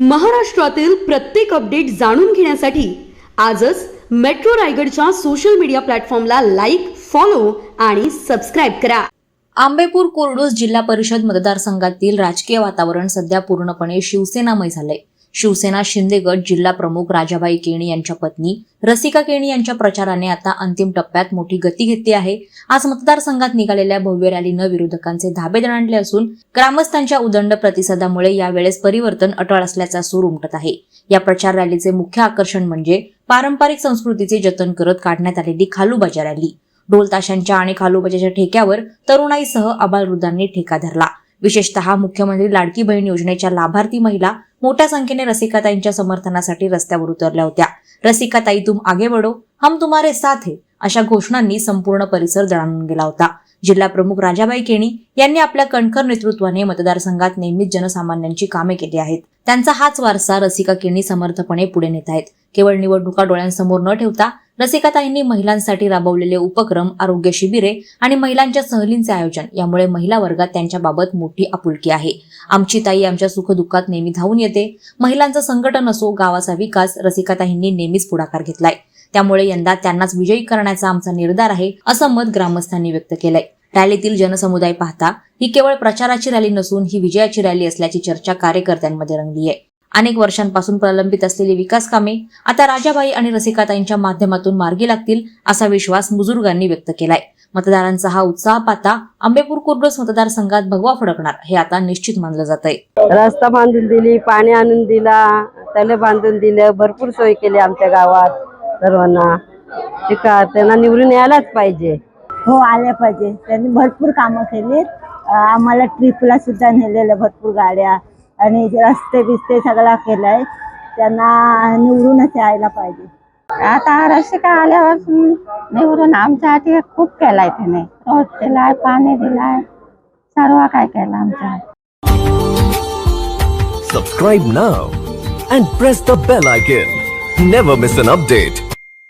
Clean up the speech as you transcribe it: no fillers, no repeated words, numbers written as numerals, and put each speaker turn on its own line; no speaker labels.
महाराष्ट्रातील प्रत्येक अपडेट जाणून घेण्यासाठी आजच मेट्रो रायगडच्या सोशल मीडिया प्लॅटफॉर्मला लाईक, फॉलो आणि सबस्क्राईब करा.
आंबेपूर कोरडोस जिल्हा परिषद मतदारसंघातील राजकीय वातावरण सध्या पूर्णपणे शिवसेनामय झालंय. शिवसेना शिंदे गट जिल्हा प्रमुख राजाबाई केणी यांच्या पत्नी रसिका केणी यांच्या प्रचाराने आता अंतिम टप्प्यात मोठी गती घेतली आहे. आज मतदारसंघात निघालेल्या भव्य रॅलीनं विरोधकांचे धाबे दणाणले असून ग्रामस्थांच्या उदंड प्रतिसादामुळे यावेळेस परिवर्तन अटळ असल्याचा सूर उमटत आहे. या प्रचार रॅलीचे मुख्य आकर्षण म्हणजे पारंपरिक संस्कृतीचे जतन करत काढण्यात आलेली खालूबाजा रॅली. ढोल ताशांच्या आणि खालूबाजाच्या ठेक्यावर तरुणाईसह आबालवृद्धांनी ठेका धरला. विशेषतः मुख्यमंत्री लाडकी बहीण योजनेच्या लाभार्थी महिला मोठ्या संख्येने रसिकाताईंच्या समर्थनासाठी रस्त्यावर उतरल्या होत्या. रसिकाताई तुम आगे बढ़ो, हम तुम्हारे साथ है अशा घोषणांनी संपूर्ण परिसर दणाणून गेला होता. जिल्हा प्रमुख राजाबाई केणी यांनी आपल्या कणखर नेतृत्वाने मतदारसंघात नेहमीच जनसामान्यांची कामे केली आहेत. त्यांचा हाच वारसा रसिका केणी समर्थपणे पुढे नेत आहेत. केवळ निवडणुका डोळ्यांसमोर न ठेवता रसिकाताईंनी महिलांसाठी राबवलेले उपक्रम, आरोग्य शिबिरे आणि महिलांच्या सहलींचे आयोजन यामुळे महिला वर्गात त्यांच्याबाबत मोठी आपुलकी आहे. आमची ताई आमच्या सुखदुःखात नेहमी धावून येते. महिलांचं संघटन असो, गावाचा विकास, रसिकाताईंनी नेहमीच पुढाकार घेतलाय. त्यामुळे यंदा त्यांनाच विजयी करण्याचा आमचा निर्धार आहे, असं मत ग्रामस्थांनी व्यक्त केलंय. रॅलीतील जनसमुदाय पाहता ही केवळ प्रचाराची रॅली नसून ही विजयाची रॅली असल्याची चर्चा कार्यकर्त्यांमध्ये रंगली आहे. अनेक वर्षांपासून प्रलंबित असलेली विकास कामे आता राजाबाई आणि रसिकाताईंच्या माध्यमातून मार्गी लागतील असा विश्वास बुजुर्गांनी व्यक्त केलाय. मतदारांचा हा उत्साह पाहता आंबेपूर कोरडोस मतदारसंघात भगवा फडकणार हे आता निश्चित मानलं जात आहे.
रस्ता बांधून दिली, पाणी आणून दिला, तले बांधून दिले, भरपूर सोय केली आमच्या गावात सर्वांना. त्यांना निवडून यायलाच पाहिजे.
हो, आले पाहिजे. त्यांनी भरपूर कामं केली. आम्हाला ट्रिपला सुद्धा नेलेल्या भरपूर गाड्या आणि रस्ते बिस्ते सगळा केलाय. त्यांना निवडूनच यायला पाहिजे.
आता रसिका आल्यावर निवडून आमच्यासाठी खूप केलाय. त्याने रोड दिलाय, पाणी दिलाय, सर्व काय केलं आमच्या.
Subscribe now and press the bell icon. Never miss an update.